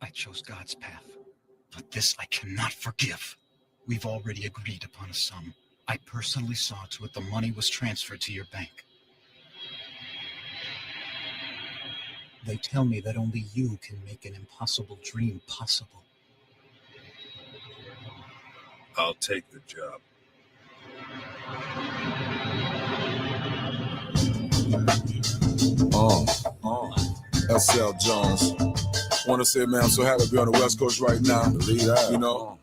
I chose God's path. But this I cannot forgive. We've already agreed upon a sum. I personally saw to it the money was transferred to your bank. They tell me that only you can make an impossible dream possible. I'll take the job. SL Jones. Want to say, man, I'm so happy to be on the West Coast right now. Believe that. You know,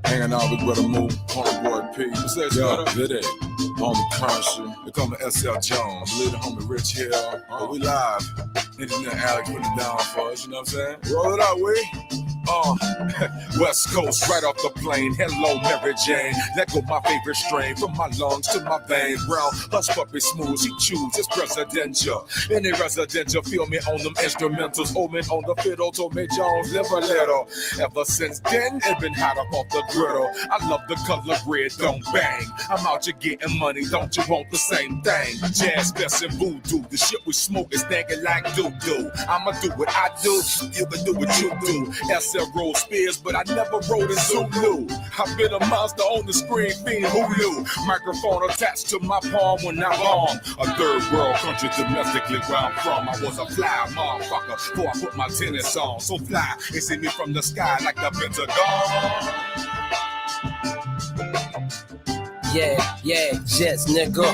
hanging out with Brother Moo, homeboy P. What's that, Yo, good day. Homie Conscious. They call me SL Jones. I believe the homie Rich Hill. But we live. Engineer Alec put it down for us, you know what I'm saying? Roll it out, we. West Coast, right off the plane. Hello, Mary Jane. Let go my favorite strain from my lungs to my veins. Brown, hush puppy smooth. He chooses presidential. Any residential, feel me on them instrumentals. Omen on the fiddle, told me Jones live a little. Ever since then, it been hot up off the griddle. I love the color red, don't bang. I'm out here getting money, don't you want the same thing? Jazz, best, and voodoo. The shit we smoke is thinking like doo-doo. I'ma do what I do, you can do what you do. SL rolled Spears, but I never rode in Zulu. I've been a monster on the screen, being Hulu. Microphone attached to my palm when I'm on. A third world country domestically where I'm from. I was a fly motherfucker before I put my tennis on. So fly, they see me from the sky like the Pentagon. Yeah, jets, nigga.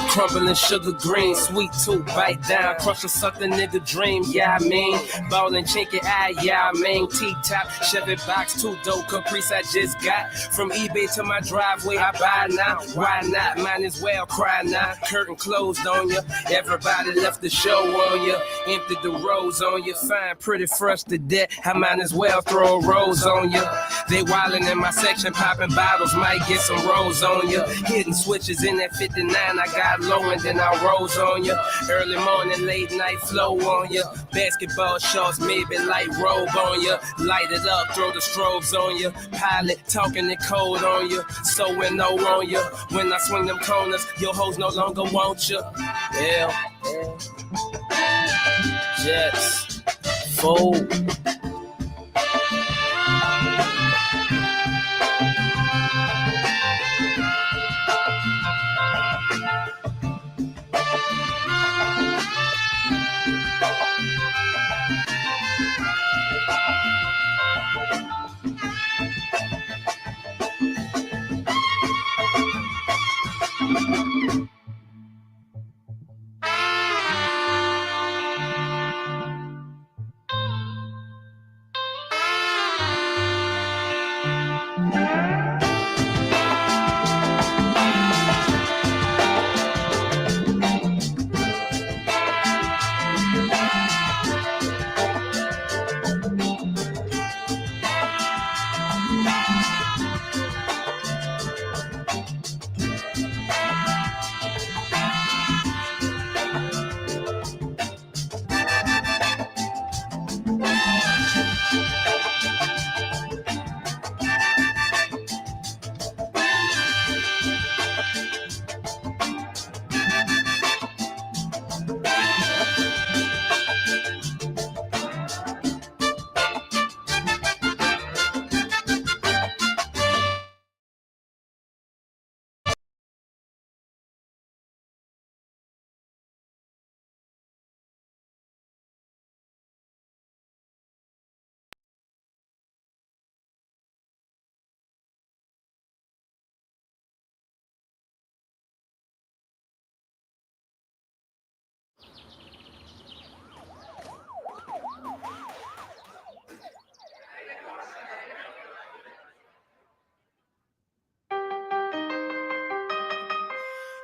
Crumbling sugar green, sweet tooth, bite down, crush a sucker nigga dream, yeah, I mean. Ballin' chinky eye, yeah, I mean. T-top, Chevy box, two dope Caprice I just got. From eBay to my driveway, I buy now. Why not? Might as well cry now. Curtain closed on ya. Everybody left the show on ya. Emptied the rows on ya. Fine, pretty fresh to death. I might as well throw a rose on ya. They wildin' in my section, popping bottles, might get some rolls on ya. Hitting switches in that 59, I got low and then I rose on ya. Early morning, late night flow on ya. Basketball shorts, maybe light robe on ya. Light it up, throw the strobes on ya. Pilot talking in code on ya. So and no on ya. When I swing them corners, your hoes no longer want ya. Yeah. Jets, fold.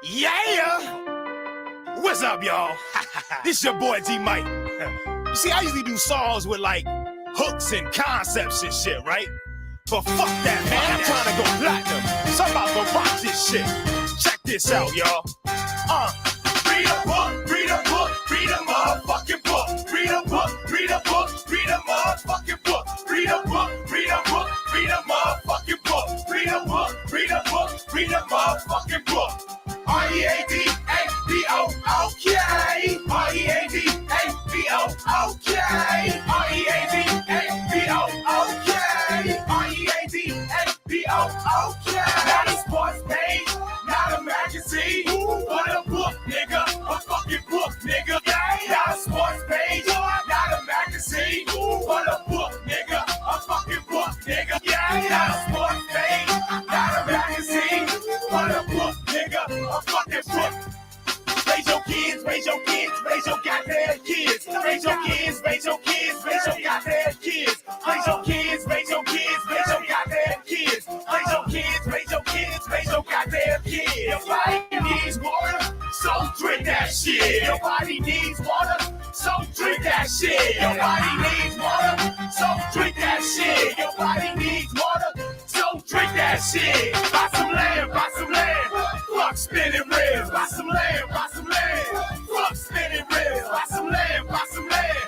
Yeah! What's up, y'all? This your boy G Mike. You see, I usually do songs with like hooks and concepts and shit, right? But fuck that, man. I'm trying to go platinum. So I'm about to rock this shit. Check this out, y'all. Read a book, read a book, read a motherfucking book. Read a book, read a book, read a motherfucking book. Read a book, read a book, read a motherfucking book. Read a book, read a book, read a motherfucking book. R-E-A-D-A-B-O, okay. R-E-A-D-A-B-O, okay. R-E-A-D-A-B-O. for the book, nigga. A fucking book, nigga. Yeah, I got a sports page, got a magazine for the book, nigga. A fucking book. Raise your kids, raise your kids, raise your goddamn kids. Raise your kids, raise your kids, raise your goddamn kids. Raise your kids, raise your kids, raise your goddamn kids. Raise your kids, raise your kids, raise your goddamn kids. Your body needs water, so drink that shit. Your body needs water, so drink that shit. Your body needs water, so drink that shit. Your body needs water, so drink that shit. Buy some land, buy some land. Fuck spinning ribs. Buy some land, buy some land. Fuck spinning ribs. Buy some land, buy some land.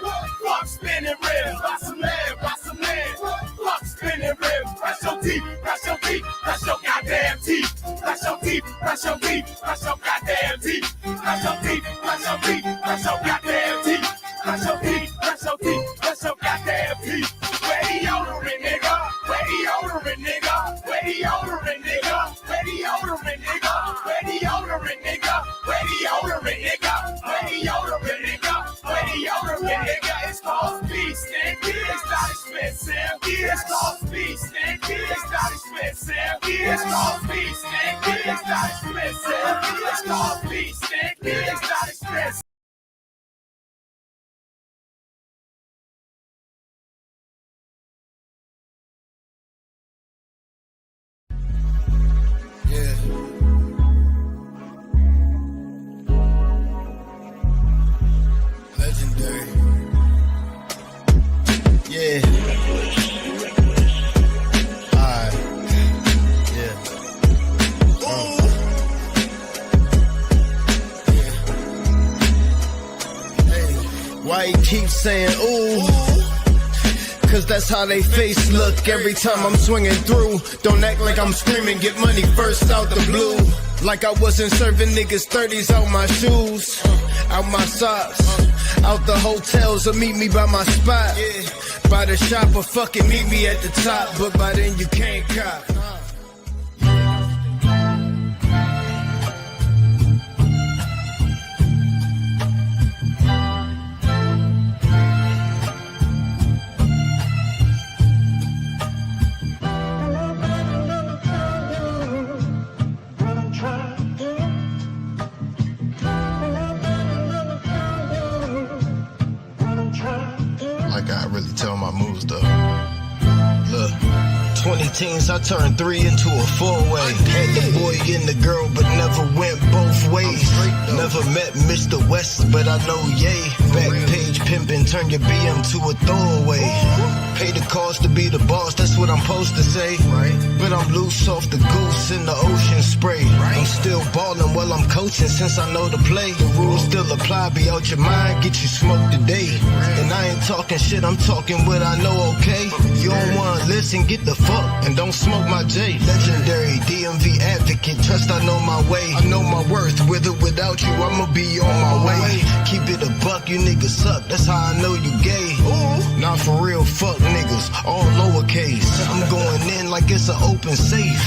Fuck spinning ribs. Buy some land, buy some land. Fuck spinning ribs. Brush your teeth, brush your teeth, brush your goddamn teeth. Brush your teeth, brush your teeth, brush your goddamn teeth. Brush your teeth, brush your teeth, brush your goddamn teeth. Brush your teeth, brush your teeth, brush your goddamn teeth. Where the deodorant, nigga? Where the deodorant, nigga? Where the deodorant, nigga? Where the deodorant, nigga? Where the deodorant, nigga? Where the deodorant, nigga? Where the deodorant, nigga? Where the deodorant, nigga? It's called Speed Stick. It's not expensive. It's called Speed Stick. It's not expensive. It's called Speed Stick. It's not expensive. It's called Speed Stick. It's not expensive. Yeah. Legendary. Yeah. Alright. Yeah. Hey. Why you keep saying ooh? Cause that's how they face look every time I'm swinging through. Don't act like I'm screaming, get money first out the blue. Like I wasn't serving niggas 30s out my shoes, out my socks, out the hotels or meet me by my spot. By the shop or fucking meet me at the top, but by then you can't cop. Like I really tell my moves though. Look, 20 teens, I turned 3 into a 4-way. Had the boy and the girl, but never went both ways. Never met Mr. West, but I know yay. Back page pimpin', turn your BM to a throwaway. Pay the cost to be the boss, that's what I'm supposed to say. But I'm loose off the goose in the ocean spray. I'm still ballin' while I'm coaching since I know the play. The rules still apply, be out your mind, get you smoked today. And I ain't talking shit, I'm talking what I know, okay? You don't wanna listen, get the fuck and don't smoke my J. Legendary DMV advocate, trust I know my way. I know my worth, with or without you, I'ma be on my way. Keep it a buck, you niggas suck, that's how I know you gay. Not for real, fuck niggas, all lowercase. I'm going in like it's an open safe.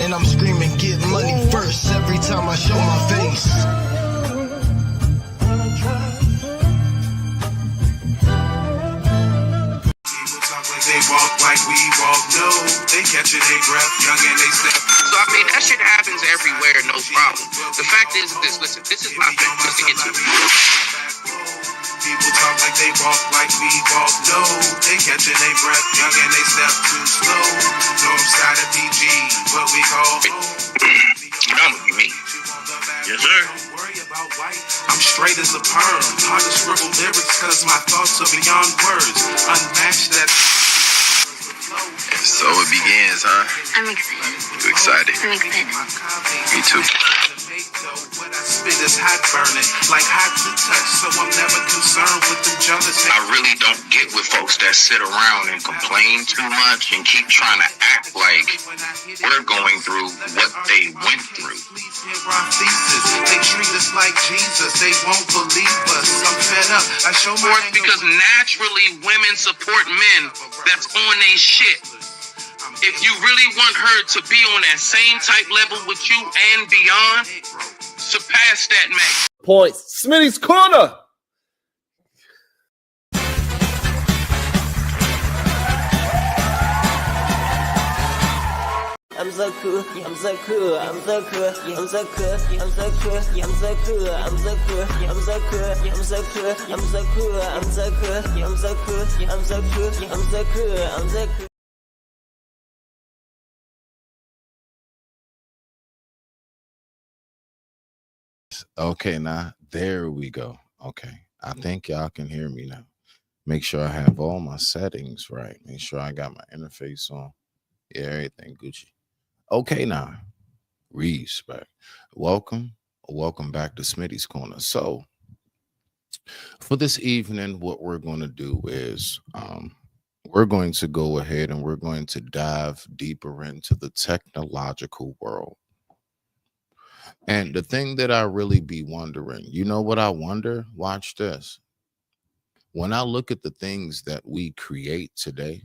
And I'm screaming, get money first every time I show my face. They walk like we walk, no. They catching their breath, young and they step. So I mean, that shit happens everywhere, no problem. The fact is this, listen, this is my thing, just to get to. People talk like they walk like we walk, no. They catching their breath, young and they step too slow. North side of PG, what we call You know what you mean. Yes, sir. I'm straight as a perm. Hard to scribble lyrics cause my thoughts are beyond words. Unmatched that. So it begins, huh? I'm excited. You excited? I'm excited. Me too. What I spit is hot burning, like hot to touch, so I'm never concerned with them jealous. I really don't get with folks that sit around and complain too much and keep trying to act like we're going through what they went through. They treat us like Jesus, they won't believe us. I'm fed up. I show my because naturally women support men that's on their shit. If you really want her to be on that same type level with you and beyond, surpass that max. Points. SmittysCorner. so cool, I'm so cool, I'm so cool, I'm so cool, I'm so cool, I'm so cool, I'm so cool, I'm so cool, I'm so cool, I'm so cool, I'm so cool, I'm so cool, I'm so cool, I'm so cool, I'm so cool. Okay, now there we go. Okay, I think y'all can hear me now. Make sure I have all my settings right. Make sure I got my interface on. Yeah, everything Gucci. Okay, now respect. Welcome back to Smitty's Corner. So for this evening, what we're going to do is we're going to go ahead and we're going to dive deeper into the technological world. And the thing that I really be wondering, you know what I wonder? Watch this. When I look at the things that we create today,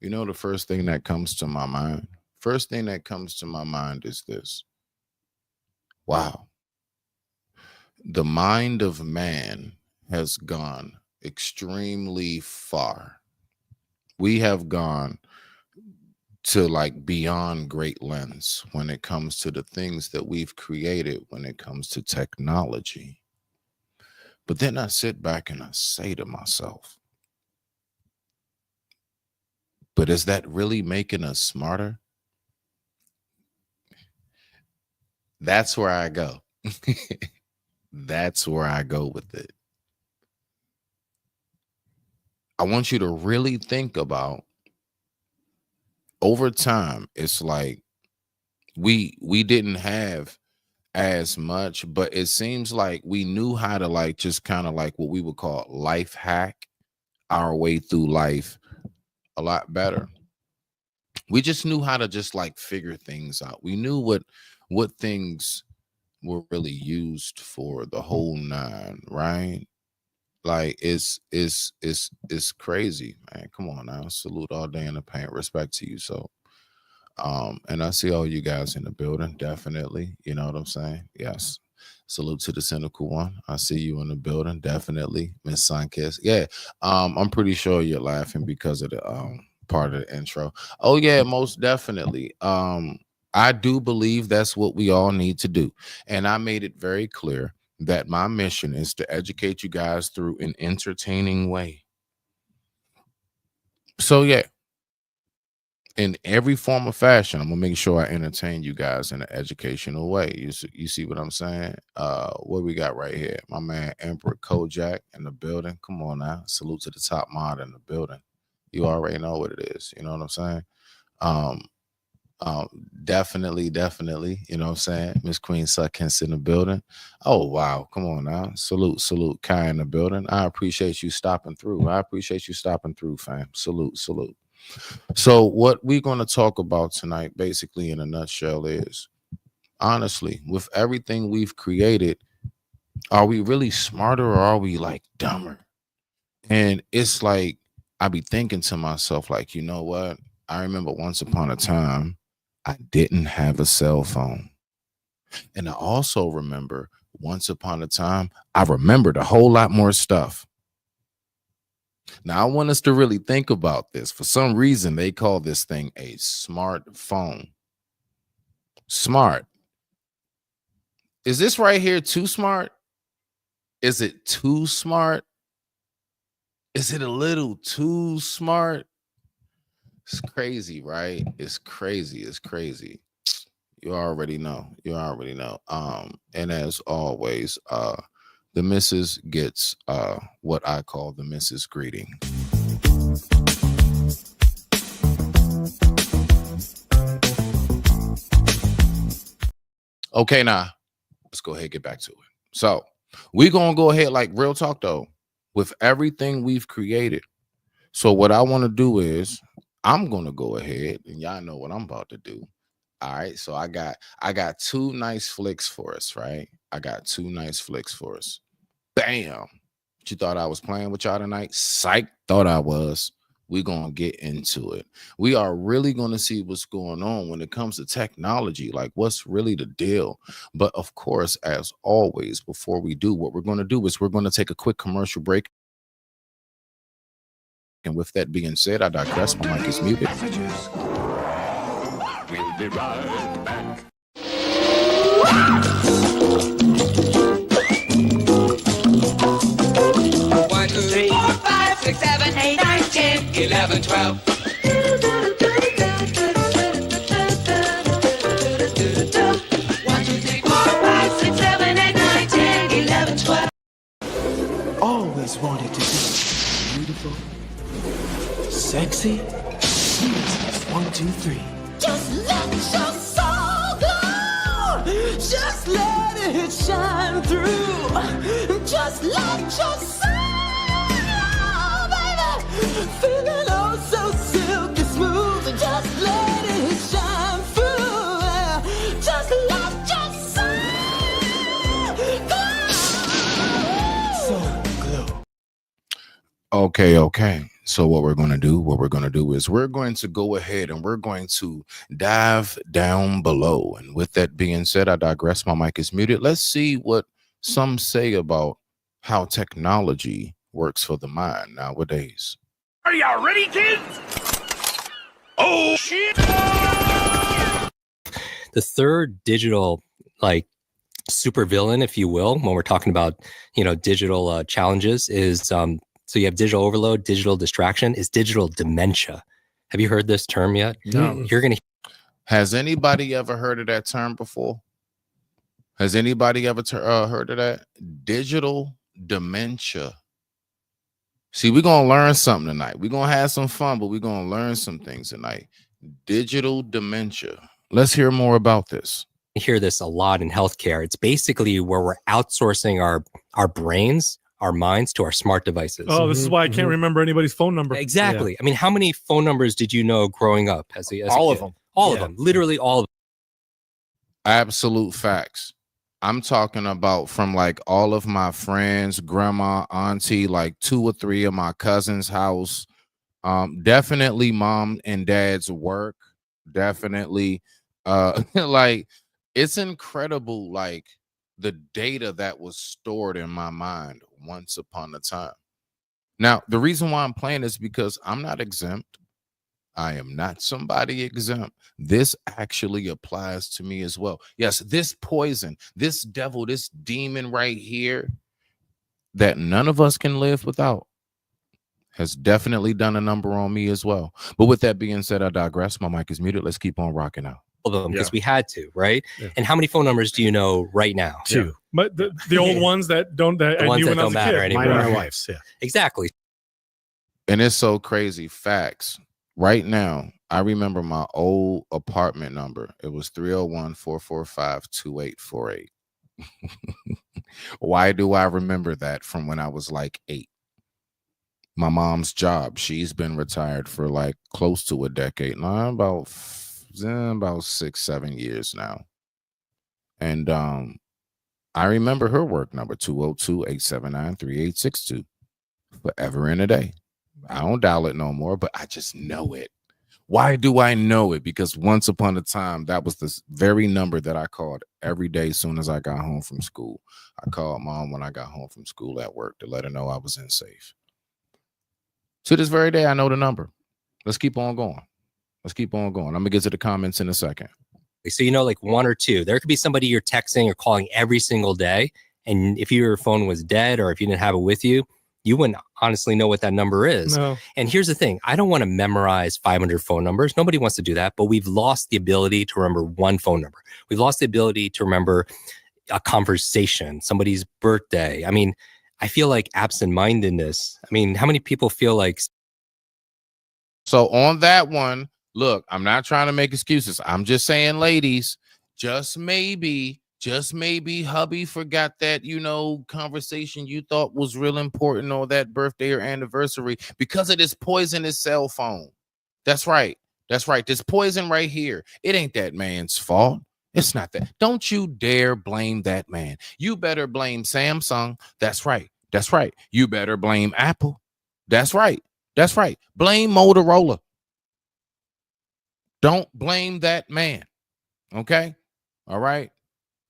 you know, the first thing that comes to my mind, is this. Wow. The mind of man has gone extremely far. We have gone to like beyond great lengths when it comes to the things that we've created when it comes to technology. But then I sit back and I say to myself, but is that really making us smarter? That's where I go. That's where I go with it. I want you to really think about over time. It's like we didn't have as much, but it seems like we knew how to like just kind of like what we would call life hack our way through life a lot better. We just knew how to just like figure things out. We knew what things were really used for, the whole nine, right? Like it's crazy, man. Come on now. Salute all day in the paint. Respect to you. So and I see all you guys in the building, definitely. You know what I'm saying? Yes. Salute to the cynical one. I see you in the building, definitely. Miss Sunkiss. Yeah. I'm pretty sure you're laughing because of the part of the intro. Oh, yeah, most definitely. I do believe that's what we all need to do. And I made it very clear that my mission is to educate you guys through an entertaining way. So yeah, in every form of fashion, I'm gonna make sure I entertain you guys in an educational way. You see what I'm saying? What we got right here? My man Emperor Kojak in the building. Come on now. Salute to the top mod in the building. You already know what it is. You know what I'm saying? Definitely, you know what I'm saying? Miss Queen Suckins in the building. Oh wow, come on now. Salute Kai in the building. I appreciate you stopping through. Fam. Salute. So what we're going to talk about tonight, basically in a nutshell, is honestly, with everything we've created, are we really smarter or are we like dumber? And it's like I be thinking to myself, like, you know what? I remember once upon a time, I didn't have a cell phone. And I also remember once upon a time, I remembered a whole lot more stuff. Now, I want us to really think about this. For some reason, they call this thing a smartphone. Smart. Is this right here too smart? Is it too smart? Is it a little too smart? It's crazy, right? It's crazy. You already know. And as always, the missus gets what I call the missus greeting. Okay, now let's go ahead and get back to it. So we're gonna go ahead, like real talk though, with everything we've created. So what I want to do is I'm gonna go ahead, and y'all know what I'm about to do. All right, so I got two nice flicks for us, right? Bam. You thought I was playing with y'all tonight? Psych, thought I was. We're going to get into it. We are really going to see what's going on when it comes to technology, like what's really the deal. But of course, as always, before we do, what we're going to do is we're going to take a quick commercial break. And with that being said, I digress. My mic is muted. We'll be right back. 1, 2, 3, 4, 5, 6, 7, 8, 9, 10, 11, 12. 1, 2, 3, 4, 5, 6, 7, 8, 9, 10, 11, 12. Always wanted to be beautiful, sexy. 1, 2, 3. Just let your soul glow. Just let it shine through. Just let your soul glow, baby. Feeling oh so silky smooth. Just let it shine through. Just let your soul glow. So glow. Okay. So what we're going to do is we're going to go ahead and we're going to dive down below. And with that being said, I digress. My mic is muted. Let's see what some say about how technology works for the mind nowadays. Are y'all ready, kids? Oh, shit. The third digital, like, supervillain, if you will, when we're talking about, digital challenges is, so you have digital overload, digital distraction, is digital dementia. Have you heard this term yet? No. You're going to. Has anybody ever heard of that term before? Has anybody ever heard of that? Digital dementia. See, we're going to learn something tonight. We're going to have some fun, but we're going to learn some things tonight. Digital dementia. Let's hear more about this. I hear this a lot in healthcare. It's basically where we're outsourcing our brains, our minds to our smart devices. Oh, this is why I can't remember anybody's phone number. Exactly. Yeah. I mean, how many phone numbers did you know growing up? As all a of kid? them. All of them. Literally all of them. Absolute facts. I'm talking about from like all of my friends, grandma, auntie, like 2 or 3 of my cousins' house. Definitely mom and dad's work. Definitely. Like, it's incredible, like, the data that was stored in my mind once upon a time. Now, the reason why I'm playing is because I'm not exempt. I am not somebody exempt. This actually applies to me as well. Yes, this poison, this devil, this demon right here that none of us can live without has definitely done a number on me as well. But with that being said, I digress. My mic is muted. Let's keep on rocking out. Of them because we had to, right? Yeah. And how many phone numbers do you know right now? 2. Yeah. But the old ones that don't the ones that don't matter anymore. Mine and my wife's, yeah. Exactly. And it's so crazy. Facts. Right now, I remember my old apartment number. It was 301-445-2848. Why do I remember that from when I was like 8? My mom's job. She's been retired for like close to a decade now, about 6-7 years now. And I remember her work number 202-879-3862 forever and a day. I don't dial it no more, but I just know it. Why do I know it? Because once upon a time, that was the very number that I called every day as soon as I got home from school. I called mom when I got home from school at work to let her know I was in safe. To this very day, I know the number. Let's keep on going. I'm going to get to the comments in a second. So, like 1 or 2, there could be somebody you're texting or calling every single day. And if your phone was dead or if you didn't have it with you, you wouldn't honestly know what that number is. No. And here's the thing. I don't want to memorize 500 phone numbers. Nobody wants to do that, but we've lost the ability to remember one phone number. We've lost the ability to remember a conversation, somebody's birthday. I mean, I feel like absent-mindedness. I mean, how many people feel like... So on that one, look, I'm not trying to make excuses. I'm just saying, ladies, just maybe hubby forgot that, conversation you thought was real important or that birthday or anniversary because of this poisonous cell phone. That's right. This poison right here. It ain't that man's fault. It's not that. Don't you dare blame that man. You better blame Samsung. That's right. You better blame Apple. That's right. Blame Motorola. Don't blame that man. Okay? All right?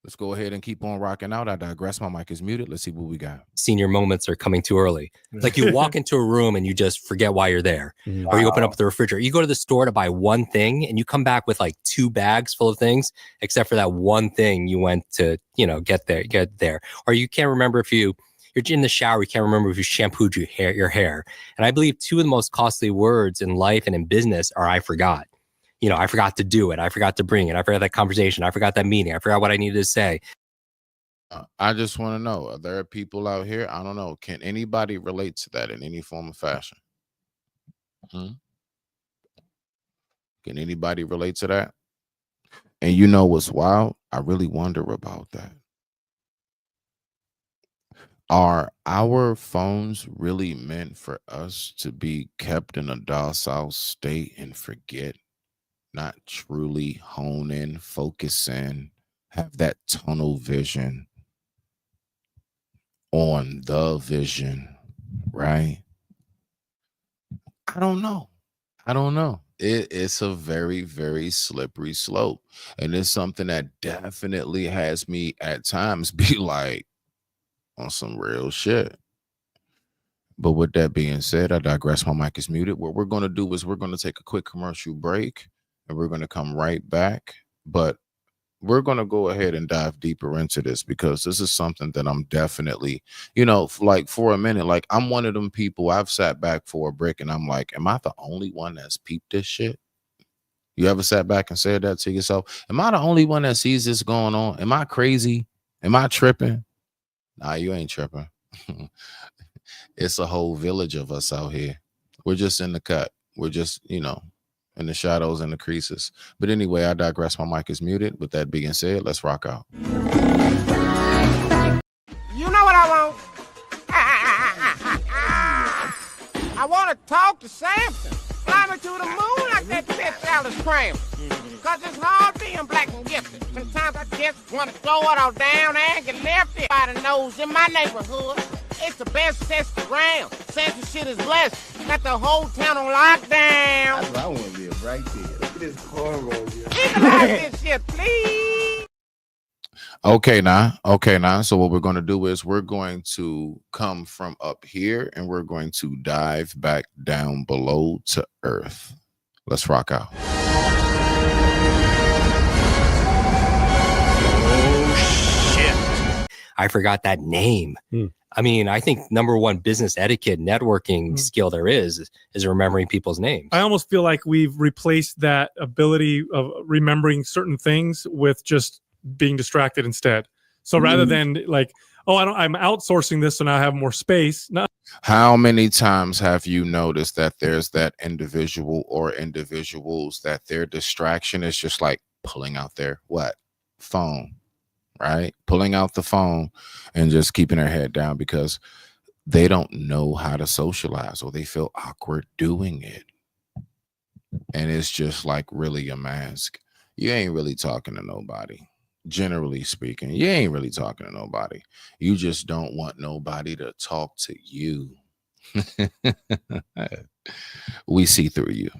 Let's go ahead and keep on rocking out. I digress. My mic is muted. Let's see what we got. Senior moments are coming too early. Like you walk into a room and you just forget why you're there. Or you open up the refrigerator. You go to the store to buy one thing and you come back with like 2 bags full of things, except for that one thing you went to, get there. Or you can't remember if you're in the shower, you can't remember if you shampooed your hair. And I believe 2 of the most costly words in life and in business are I forgot. I forgot to do it. I forgot to bring it. I forgot that conversation. I forgot that meeting. I forgot what I needed to say. I just want to know, are there people out here? I don't know. Can anybody relate to that in any form of fashion? Can anybody relate to that? And you know what's wild? I really wonder about that. Are our phones really meant for us to be kept in a docile state and forget, not truly hone in, focus in, have that tunnel vision on the vision, right? I don't know. It's a very, very slippery slope. And it's something that definitely has me at times be like on some real shit. But with that being said, I digress. My mic is muted. What we're going to do is we're going to take a quick commercial break and we're going to come right back. But we're going to go ahead and dive deeper into this because this is something that I'm definitely, like for a minute, like I'm one of them people. I've sat back for a break and I'm like, am I the only one that's peeped this shit? You ever sat back and said that to yourself? Am I the only one that sees this going on? Am I crazy? Am I tripping? Nah, you ain't tripping. It's a whole village of us out here. We're just in the cut. We're just, in the shadows and the creases. But anyway, I digress. My mic is muted. With that being said, let's rock out. You know what I want? I want to talk to Samson. Fly me to the moon like that bitch Alice Kramer. Cause it's hard being black and gifted. Sometimes I just want to throw it all down and get left it. Everybody knows in my neighborhood, it's the best test around. Samson shit is blessed. Got the whole town on lockdown. That's what I want to live right there. Look at this cornrow here. Legalize this shit, please. Okay, now. So what we're going to do is we're going to come from up here and we're going to dive back down below to earth. Let's rock out. Oh, shit. I forgot that name. I mean, I think number one business etiquette networking skill there is remembering people's names. I almost feel like we've replaced that ability of remembering certain things with just being distracted instead. So rather than like, I'm outsourcing this so now I have more space. No. How many times have you noticed that there's that individual or individuals that their distraction is just like pulling out their phone, right? Pulling out the phone and just keeping their head down because they don't know how to socialize or they feel awkward doing it. And it's just like really a mask. You ain't really talking to nobody. Generally speaking, you ain't really talking to nobody. You just don't want nobody to talk to you. We see through you.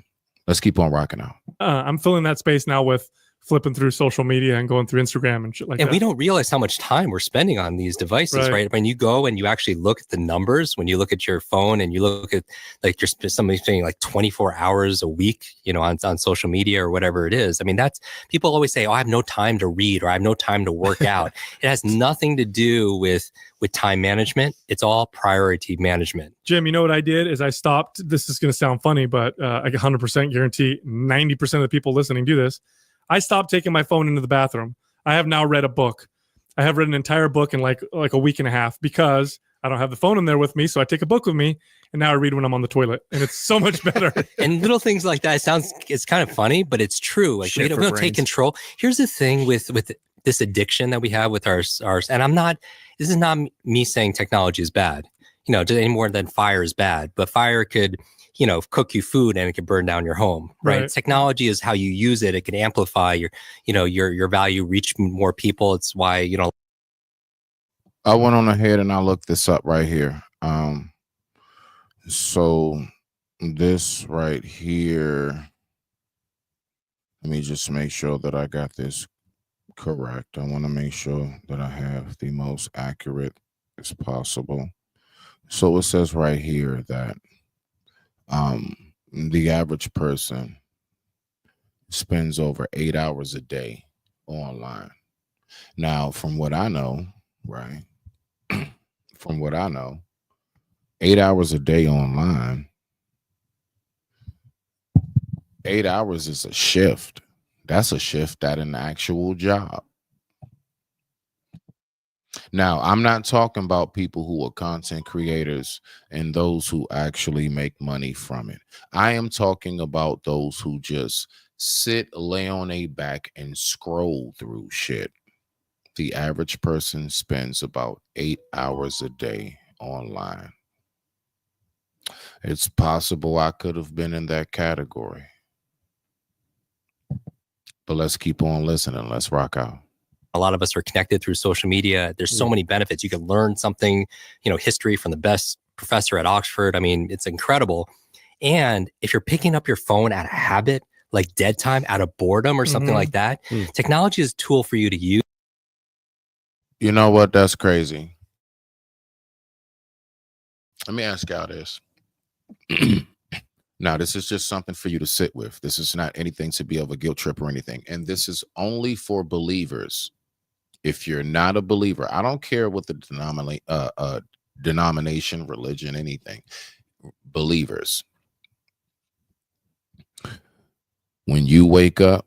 Let's keep on rocking out. I'm filling that space now with flipping through social media and going through Instagram and shit like that. And we don't realize how much time we're spending on these devices, right? When you go and you actually look at the numbers, when you look at your phone and you look at like somebody spending like 24 hours a week, on social media or whatever it is. I mean, that's people always say, I have no time to read or I have no time to work out. It has nothing to do with time management. It's all priority management. Jim, you know what I did is I stopped. This is going to sound funny, but I 100% guarantee 90% of the people listening do this. I stopped taking my phone into the bathroom. I have now read a book. I have read an entire book in like a week and a half because I don't have the phone in there with me. So I take a book with me and now I read when I'm on the toilet and it's so much better. And little things like that. It's kind of funny, but it's true. Like we don't take control. Here's the thing with this addiction that we have with ours. And this is not me saying technology is bad, any more than fire is bad, but fire could, cook you food and it could burn down your home, right? Technology is how you use it. It can amplify your value, reach more people. It's why, I went on ahead and I looked this up right here. So this right here, let me just make sure that I got this Correct. I want to make sure that I have the most accurate as possible. So it says right here that the average person spends over 8 hours a day online. Now, from what I know, right? From what I know, 8 hours a day online, 8 hours is a shift. That's a shift at an actual job. Now, I'm not talking about people who are content creators and those who actually make money from it. I am talking about those who just sit, lay on a back, and scroll through shit. The average person spends about 8 hours a day online. It's possible I could have been in that category. But let's keep on listening. Let's rock out. A lot of us are connected through social media. There's so many benefits. You can learn something, history from the best professor at Oxford. I mean, it's incredible. And if you're picking up your phone out of habit, like dead time, out of boredom or something like that, technology is a tool for you to use. You know what? That's crazy. Let me ask y'all this. Now, this is just something for you to sit with. This is not anything to be of a guilt trip or anything. And this is only for believers. If you're not a believer, I don't care what the denomination, religion, anything. Believers. When you wake up,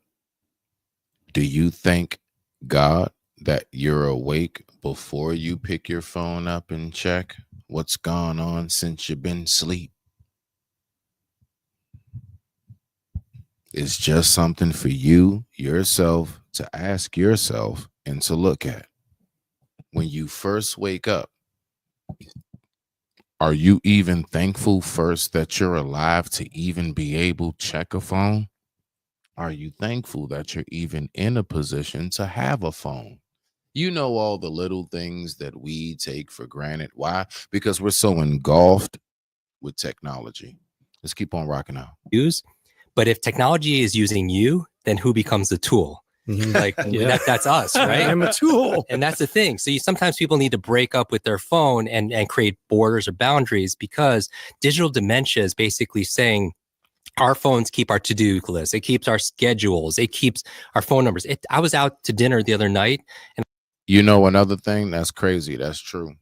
do you thank God that you're awake before you pick your phone up and check what's gone on since you've been asleep? It's just something for you, yourself, to ask yourself and to look at. When you first wake up, are you even thankful first that you're alive to even be able to check a phone? Are you thankful that you're even in a position to have a phone? You know, all the little things that we take for granted. Why? Because we're so engulfed with technology. Let's keep on rocking out. But if technology is using you, then who becomes the tool? Like that's us, right? I'm a tool. And that's the thing. So sometimes people need to break up with their phone and create borders or boundaries, because digital dementia is basically saying our phones keep our to-do list. It keeps our schedules. It keeps our phone numbers. I was out to dinner the other night. And you know, another thing that's crazy. That's true.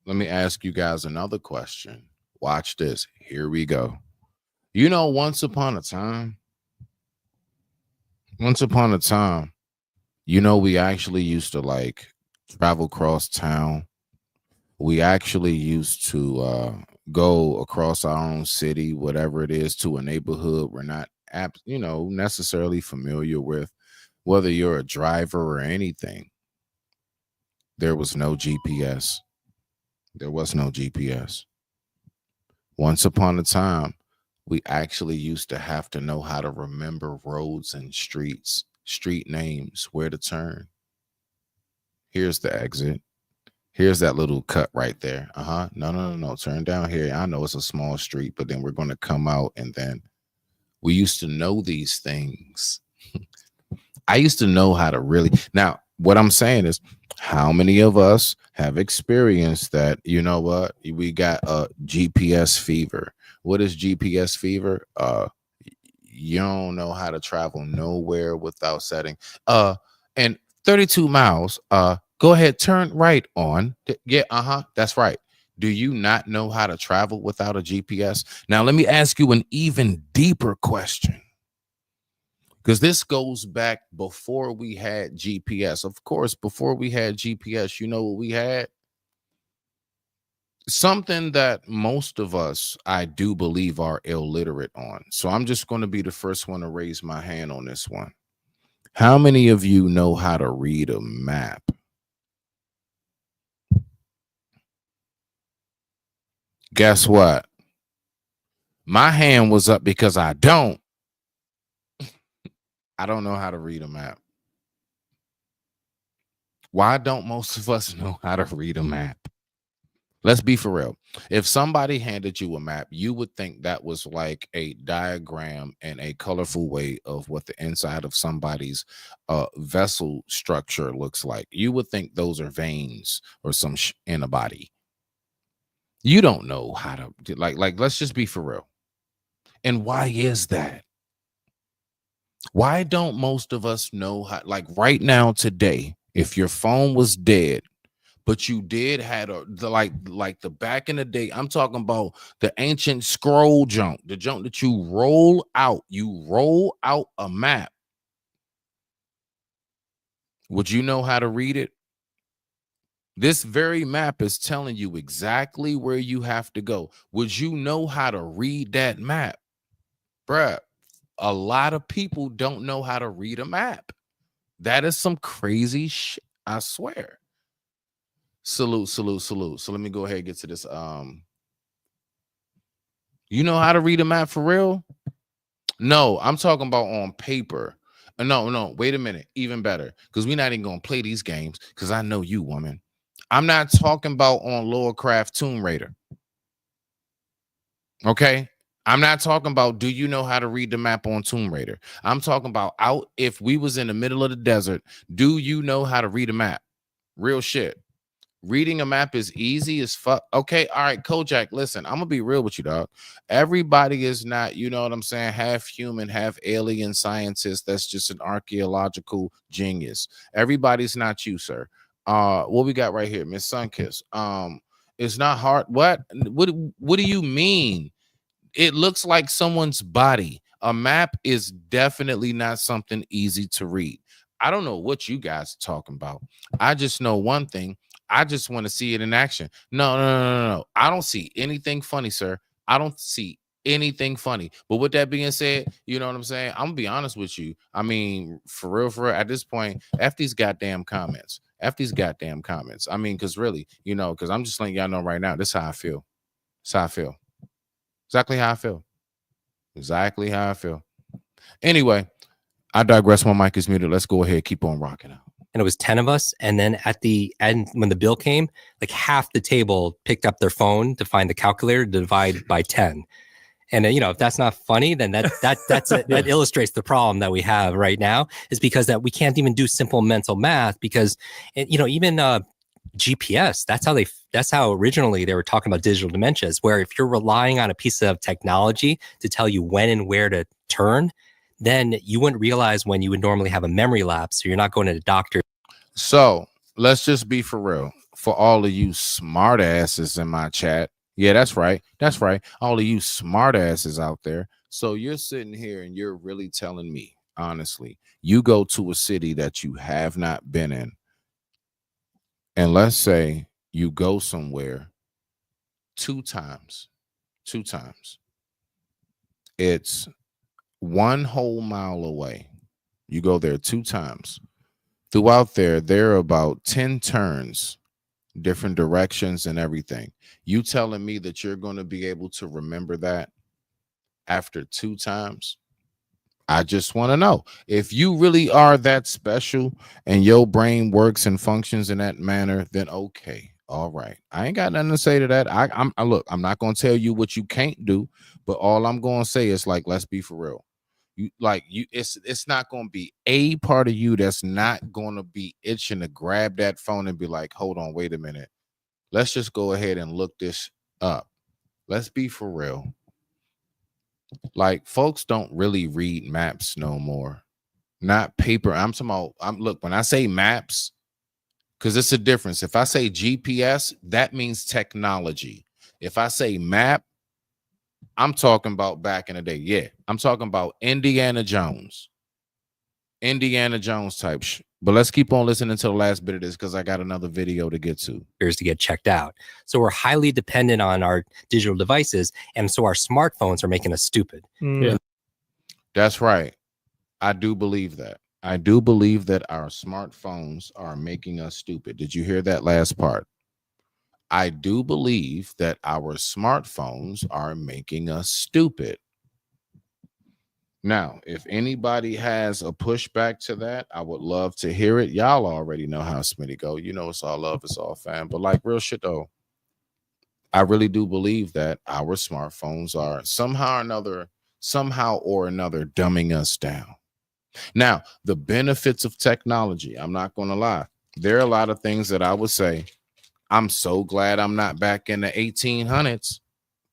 Let me ask you guys another question. Watch this. Here we go. You know, once upon a time, you know, we actually used to like travel across town. We actually used to go across our own city, whatever it is, to a neighborhood we're not, necessarily familiar with, whether you're a driver or anything. There was no GPS. There was no GPS. Once upon a time, we actually used to have to know how to remember roads and streets, street names, where to turn. Here's the exit. Here's that little cut right there. No. Turn down here. I know it's a small street, but then we're going to come out, and then we used to know these things. I used to know how to really. Now, what I'm saying is, how many of us have experienced that? You know what? We got a GPS fever. What is GPS fever? You don't know how to travel nowhere without setting. And 32 miles. Go ahead, turn right on. Yeah, that's right. Do you not know how to travel without a GPS? Now, let me ask you an even deeper question, because this goes back before we had GPS. Of course, before we had GPS, you know what we had? Something that most of us, I do believe, are illiterate on. So I'm just going to be the first one to raise my hand on this one. How many of you know how to read a map? Guess what? My hand was up because I don't know how to read a map. Why don't most of us know how to read a map? Let's be for real. If somebody handed you a map, you would think that was like a diagram and a colorful way of what the inside of somebody's vessel structure looks like. You would think those are veins or some in a body. You don't know how to like. Let's just be for real. And why is that? Why don't most of us know how? Like right now, today, if your phone was dead, but you did had like the back in the day, I'm talking about the ancient scroll junk, the junk that you roll out a map. Would you know how to read it? This very map is telling you exactly where you have to go. Would you know how to read that map? Bruh, a lot of people don't know how to read a map. That is some crazy shit, I swear. Salute. So let me go ahead and get to this. You know how to read a map for real? No, I'm talking about on paper. No, wait a minute. Even better. Because we're not even gonna play these games because I know you, woman. I'm not talking about on Lorecraft Tomb Raider. Okay. I'm not talking about do you know how to read the map on Tomb Raider? I'm talking about out if we was in the middle of the desert, do you know how to read a map? Real shit. Reading a map is easy as fuck. Okay, all right, Kojak, listen, I'm gonna be real with you, dog. Everybody is not, you know what I'm saying, half human, half alien scientist. That's just an archaeological genius. Everybody's not you, sir. What we got right here, Miss Sunkiss. It's not hard. What do you mean? It looks like someone's body. A map is definitely not something easy to read. I don't know what you guys are talking about. I just know one thing. I just want to see it in action. No. I don't see anything funny, sir. I don't see anything funny. But with that being said, you know what I'm saying? I'm gonna be honest with you. I mean, for real, at this point, F these goddamn comments. I mean, because really, you know, because I'm just letting y'all know right now, this is how I feel. This is how I feel. Exactly how I feel. Anyway, I digress. My mic is muted. Let's go ahead. Keep on rocking out. And it was 10 of us. And then at the end, when the bill came, like half the table picked up their phone to find the calculator to divide by 10. And you know, if that's not funny, then that illustrates the problem that we have right now, is because that we can't even do simple mental math because, you know, even GPS, that's how originally they were talking about digital dementias, where if you're relying on a piece of technology to tell you when and where to turn, then you wouldn't realize when you would normally have a memory lapse. So you're not going to the doctor. So let's just be for real. For all of you smart asses in my chat. Yeah, that's right. All of you smart asses out there. So you're sitting here and you're really telling me, honestly, you go to a city that you have not been in. And let's say you go somewhere two times. It's 1 whole mile away. You go there 2 times. Throughout there are about 10 turns, different directions and everything. You telling me that you're going to be able to remember that after 2 times? I just want to know if you really are that special and your brain works and functions in that manner, then okay. All right. I ain't got nothing to say to that. Look, I'm not going to tell you what you can't do, but all I'm going to say is, like, let's be for real. It's not going to be a part of you that's not going to be itching to grab that phone and be like, hold on, wait a minute. Let's just go ahead and look this up. Let's be for real. Like, folks don't really read maps no more. Not paper. I'm talking about, look, when I say maps, because it's a difference. If I say GPS, that means technology. If I say map, I'm talking about back in the day. Yeah, I'm talking about Indiana Jones type shit. But let's keep on listening to the last bit of this because I got another video to get to. To get checked out. So we're highly dependent on our digital devices. And so our smartphones are making us stupid. Yeah. That's right. I do believe that. I do believe that our smartphones are making us stupid. Did you hear that last part? I do believe that our smartphones are making us stupid. Now, if anybody has a pushback to that, I would love to hear it. Y'all already know how Smitty go. You know, it's all love, it's all fam. But like real shit though, I really do believe that our smartphones are somehow or another dumbing us down. Now, the benefits of technology, I'm not going to lie. There are a lot of things that I would say, I'm so glad I'm not back in the 1800s.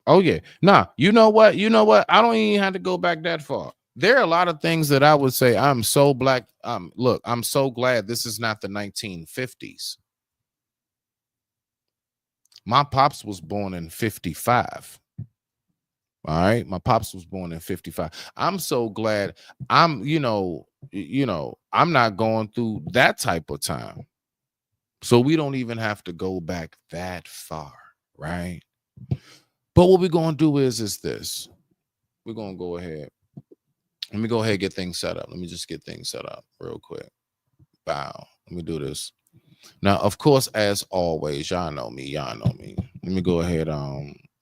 Oh, yeah. Nah, you know what? I don't even have to go back that far. There are a lot of things that I would say, I'm so black. Look, I'm so glad this is not the 1950s. My pops was born in 55. All right. My pops was born in 55. I'm so glad I'm not going through that type of time. So we don't even have to go back that far, right? But what we're going to do is this. We're going to go ahead. Let me go ahead and get things set up. Let me just get things set up real quick. Bow. Let me do this. Now, of course, as always, y'all know me. Let me go ahead.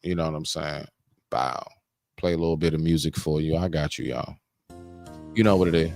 You know what I'm saying? Bow. Play a little bit of music for you. I got you, y'all. You know what it is.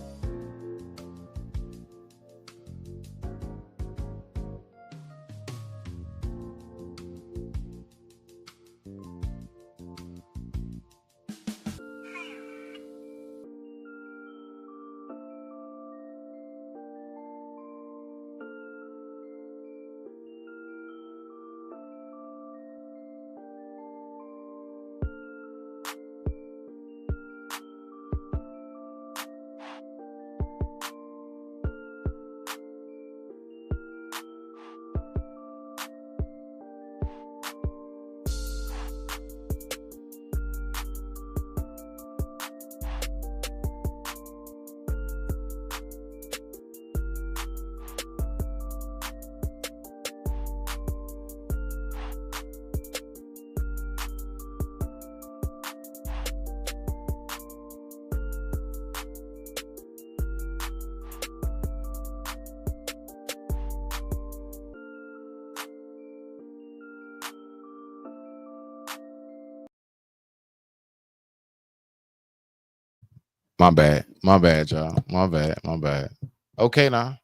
My bad, y'all. My bad. Okay, now.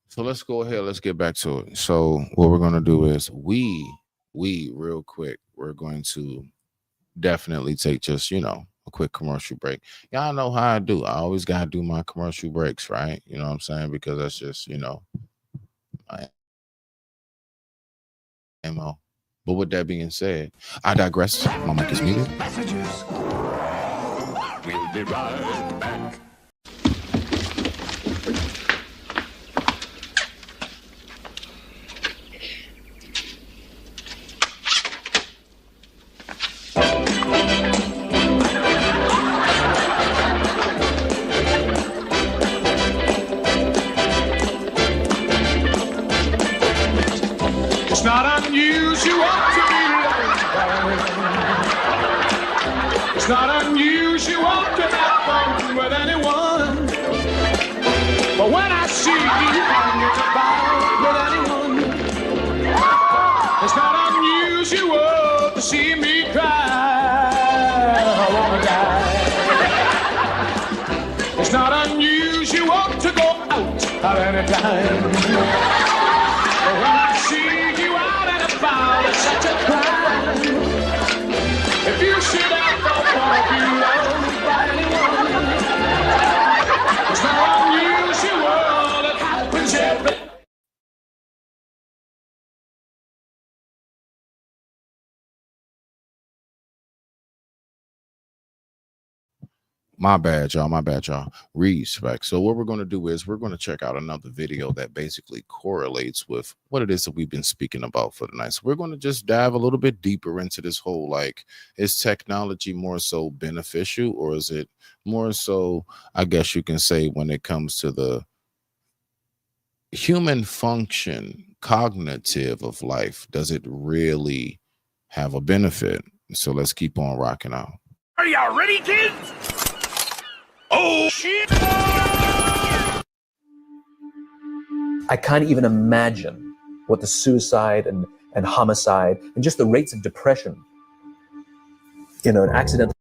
So let's go ahead. Let's get back to it. So what we're going to do is we real quick, we're going to definitely take just, a quick commercial break. Y'all know how I do. I always got to do my commercial breaks, right? You know what I'm saying? Because that's just, my MO. But with that being said, I digress. My mic is muted. Messages. We'll be right back. It's not unusual to be loved. It's not unusual to have fun with anyone. But when I see you hanging about with anyone, it's not unusual to see me cry. I wanna die. It's not unusual to go out at any time. But when I see you out and about, it's such a crime. If you should ever want to be loved by anyone, it's not unusual, it happens every My bad, y'all. Respect. So what we're going to do is we're going to check out another video that basically correlates with what it is that we've been speaking about for the night. So we're going to just dive a little bit deeper into this whole, like, is technology more so beneficial, or is it more so, I guess you can say, when it comes to the human function, cognitive of life, does it really have a benefit? So let's keep on rocking out. Are y'all ready, kids? Oh, shit! I can't even imagine what the suicide and homicide and just the rates of depression, an accidental.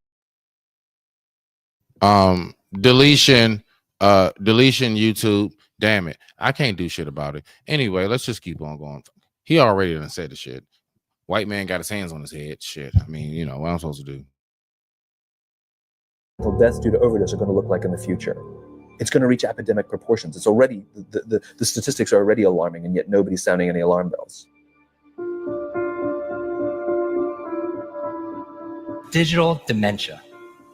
Deletion YouTube. Damn it. I can't do shit about it. Anyway, let's just keep on going. He already done said the shit. White man got his hands on his head. Shit. I mean, you know, what I'm supposed to do? Deaths due to overdose are going to look like in the future. It's going to reach epidemic proportions. It's already, the statistics are already alarming, and yet nobody's sounding any alarm bells. Digital dementia.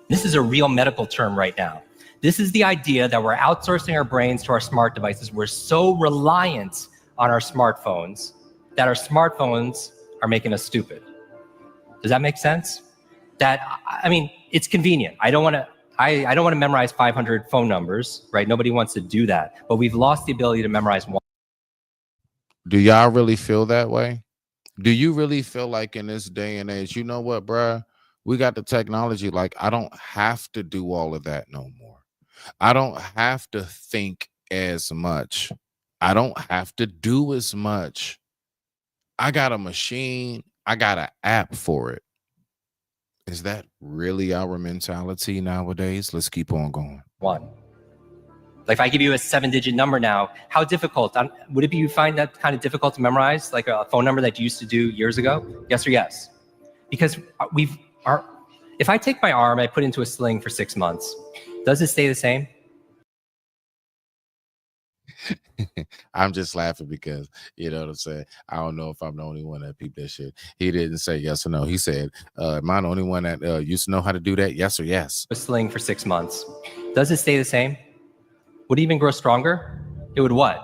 This is a real medical term right now. This is the idea that we're outsourcing our brains to our smart devices. We're so reliant on our smartphones that our smartphones are making us stupid. Does that make sense? I mean, it's convenient. I don't want to memorize 500 phone numbers, right? Nobody wants to do that, but we've lost the ability to memorize one. Do y'all really feel that way? Do you really feel like in this day and age, you know what, bruh? We got the technology. Like, I don't have to do all of that no more. I don't have to think as much. I don't have to do as much. I got a machine. I got an app for it. Is that really our mentality nowadays? Let's keep on going. One. Like if I give you a 7-digit number now, how difficult? Would it be you find that kind of difficult to memorize, like a phone number that you used to do years ago? Yes or yes? Because if I take my arm, I put it into a sling for 6 months, does it stay the same? I'm just laughing because, you know what I'm saying? I don't know if I'm the only one that peeped that shit. He didn't say yes or no. He said, am I the only one that used to know how to do that? Yes or yes? A sling for 6 months. Does it stay the same? Would it even grow stronger? It would what?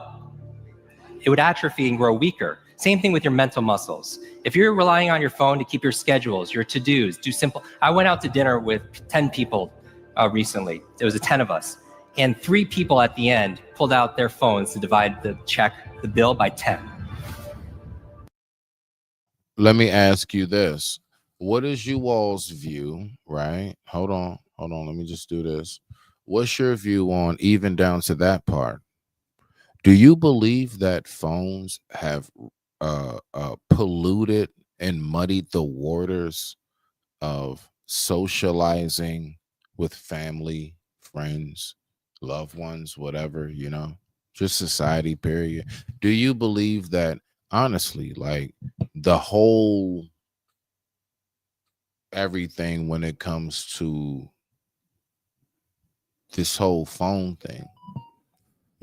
It would atrophy and grow weaker. Same thing with your mental muscles. If you're relying on your phone to keep your schedules, your to-dos, do simple. I went out to dinner with 10 people recently. There was 10 of us. And 3 people at the end pulled out their phones to divide the bill by 10. Let me ask you this. What is you all's view, right? Hold on. Let me just do this. What's your view on even down to that part? Do you believe that phones have polluted and muddied the waters of socializing with family, friends, loved ones, whatever, you know, just society, period? Do you believe that, honestly, like the whole everything when it comes to this whole phone thing,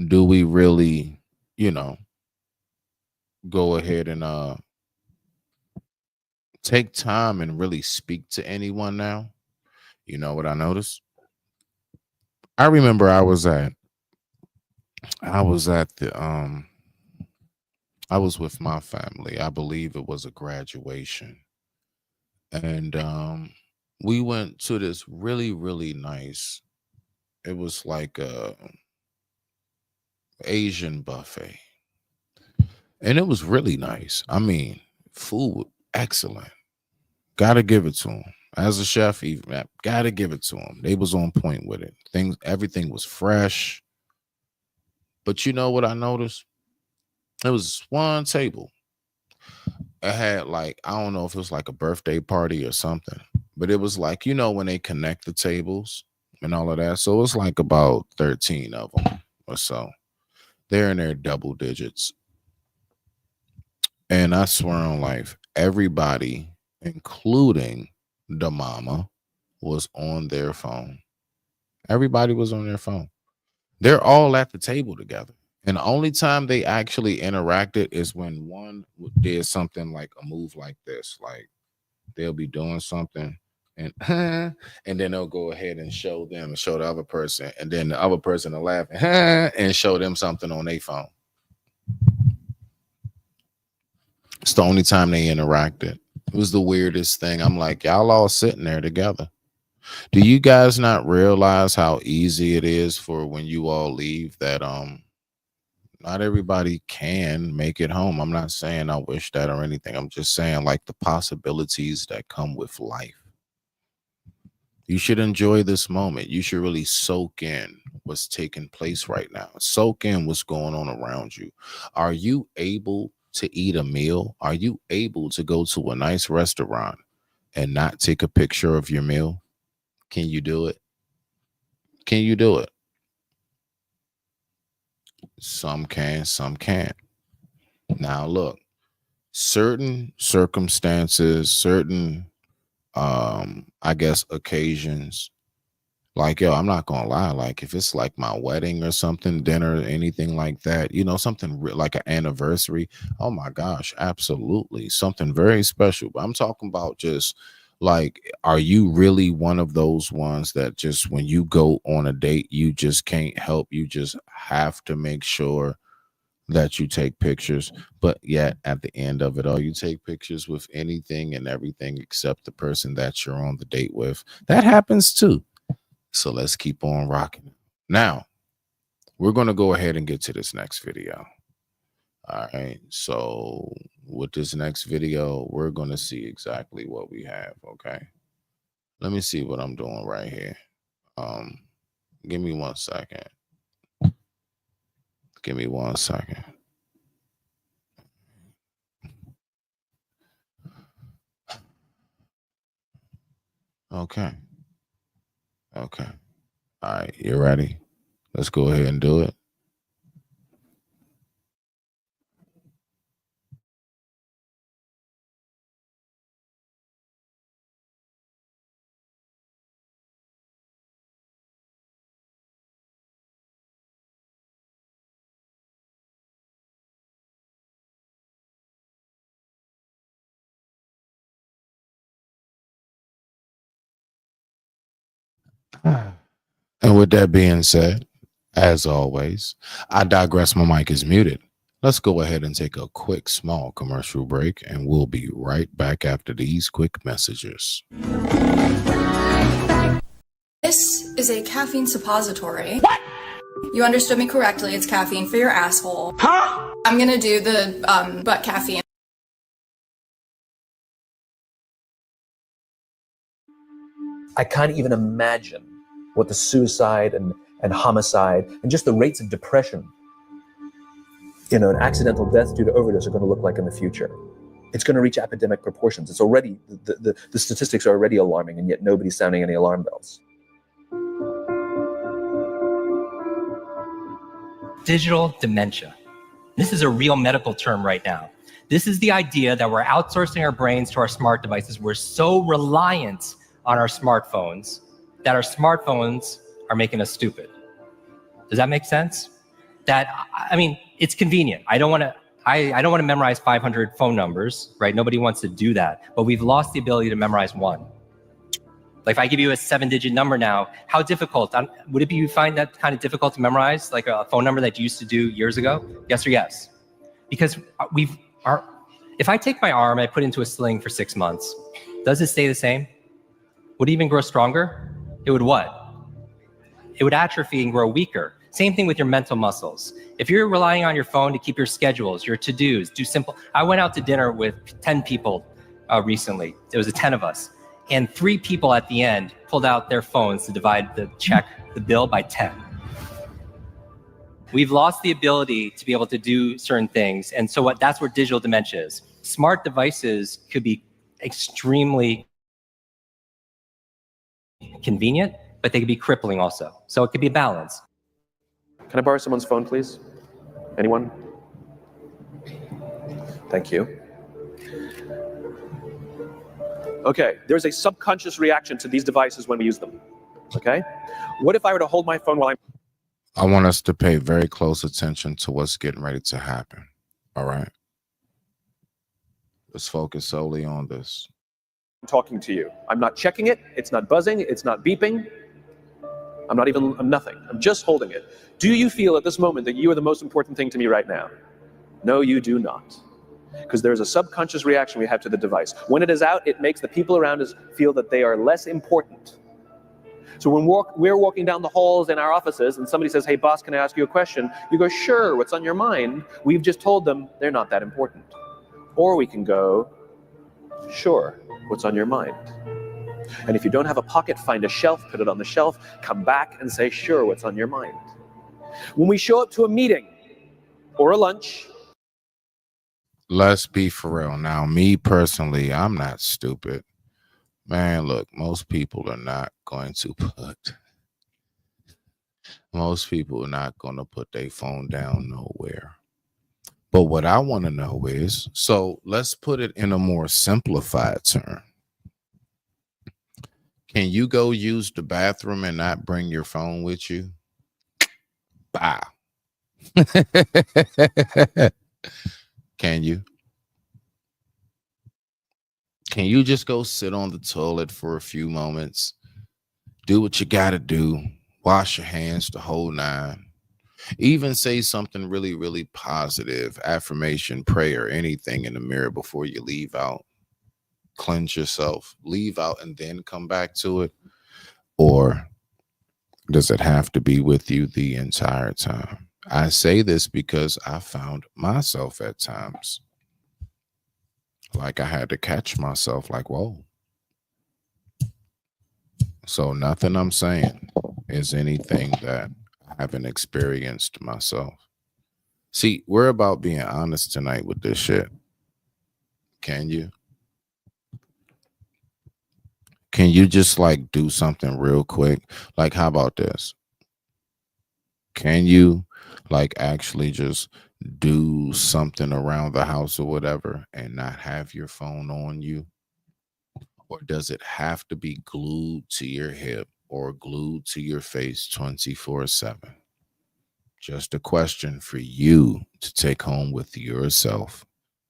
do we really, you know, go ahead and take time and really speak to anyone now? You know what I noticed? I remember I was with my family. I believe it was a graduation. And we went to this really, really nice, it was like a Asian buffet. And it was really nice. I mean, food excellent. Gotta give it to him. As a chef, even gotta give it to him. They was on point with it. Everything was fresh. But you know what I noticed? It was one table. It had like, I don't know if it was like a birthday party or something, but it was like, you know, when they connect the tables and all of that. So it was like about 13 of them or so. They're in their double digits. And I swear on life, everybody, including the mama, was on their phone. Everybody was on their phone. They're all at the table together. And the only time they actually interacted is when one did something like a move like this. Like they'll be doing something and and then they'll go ahead and show them and show the other person. And then the other person will laugh and show them something on their phone. It's the only time they interacted. It was the weirdest thing. I'm like, y'all all sitting there together. Do you guys not realize how easy it is for when you all leave that not everybody can make it home? I'm not saying I wish that or anything. I'm just saying like the possibilities that come with life. You should enjoy this moment. You should really soak in what's taking place right now. Soak in what's going on around you. Are you able to eat a meal? Are you able to go to a nice restaurant and not take a picture of your meal? Can you do it? Can you do it? Some can, some can't. Now look, certain circumstances, certain I guess occasions, like, yo, I'm not gonna lie, like if it's like my wedding or something, dinner, anything like that, you know, something like an anniversary, oh my gosh, absolutely, something very special. But I'm talking about just like, are you really one of those ones that just when you go on a date, you just can't help, you just have to make sure that you take pictures, but yet at the end of it all, you take pictures with anything and everything except the person that you're on the date with? That happens too. So let's keep on rocking. Now, we're going to go ahead and get to this next video. All right. So with this next video, we're going to see exactly what we have. Okay. Let me see what I'm doing right here. Give me 1 second. Give me 1 second. Okay. Okay. All right. You ready? Let's go ahead and do it. And with that being said, as always, I digress. My mic is muted. Let's go ahead and take a quick, small commercial break, and we'll be right back after these quick messages. This is a caffeine suppository. What? You understood me correctly. It's caffeine for your asshole. Huh? I'm gonna do the butt caffeine. I can't even imagine what the suicide and homicide and just the rates of depression, and accidental deaths due to overdose are going to look like in the future. It's going to reach epidemic proportions. It's already, the statistics are already alarming, and yet nobody's sounding any alarm bells. Digital dementia. This is a real medical term right now. This is the idea that we're outsourcing our brains to our smart devices. We're so reliant on our smartphones that our smartphones are making us stupid. Does that make sense? I mean, it's convenient. I don't want to memorize 500 phone numbers, right? Nobody wants to do that, but we've lost the ability to memorize one. Like if I give you a 7-digit number now, how difficult, would it be, you find that kind of difficult to memorize, like a phone number that you used to do years ago? Yes or yes? Because if I take my arm, I put it into a sling for 6 months, does it stay the same? Would it even grow stronger? It would what? It would atrophy and grow weaker. Same thing with your mental muscles. If you're relying on your phone to keep your schedules, your to-dos, do simple. I went out to dinner with 10 people recently. It was 10 of us. And 3 people at the end pulled out their phones to divide the bill by 10. We've lost the ability to be able to do certain things. And so that's where digital dementia is. Smart devices could be extremely convenient, but they could be crippling also. So it could be a balance. Can I borrow someone's phone, please? Anyone? Thank you. Okay, there's a subconscious reaction to these devices when we use them. Okay? What if I were to hold my phone while I want us to pay very close attention to what's getting ready to happen. All right? Let's focus solely on this. I'm talking to you? I'm not checking it. It's not buzzing. It's not beeping. I'm nothing. I'm just holding it. Do you feel at this moment that you are the most important thing to me right now? No, you do not. Because there's a subconscious reaction we have to the device. When it is out, it makes the people around us feel that they are less important. So when we're walking down the halls in our offices and somebody says, hey, boss, can I ask you a question? You go, sure, what's on your mind? We've just told them they're not that important. Or we can go, sure, what's on your mind? And if you don't have a pocket, find a shelf, put it on the shelf, come back and say, sure, what's on your mind? When we show up to a meeting or a lunch. Let's be for real. Now, me personally, I'm not stupid. Man, look, most people are not going to put their phone down nowhere. But what I want to know is, so let's put it in a more simplified term. Can you go use the bathroom and not bring your phone with you? Bow. Can you? Can you just go sit on the toilet for a few moments? Do what you got to do. Wash your hands, the whole nine. Even say something really, really positive, affirmation, prayer, anything in the mirror before you leave out. Cleanse yourself, leave out, and then come back to it. Or does it have to be with you the entire time? I say this because I found myself at times like I had to catch myself like, whoa. So nothing I'm saying is anything that I haven't experienced myself. See, we're about being honest tonight with this shit. Can you? Can you just like do something real quick? Like, how about this? Can you like actually just do something around the house or whatever and not have your phone on you? Or does it have to be glued to your hip or glued to your face 24/7? Just a question for you to take home with yourself.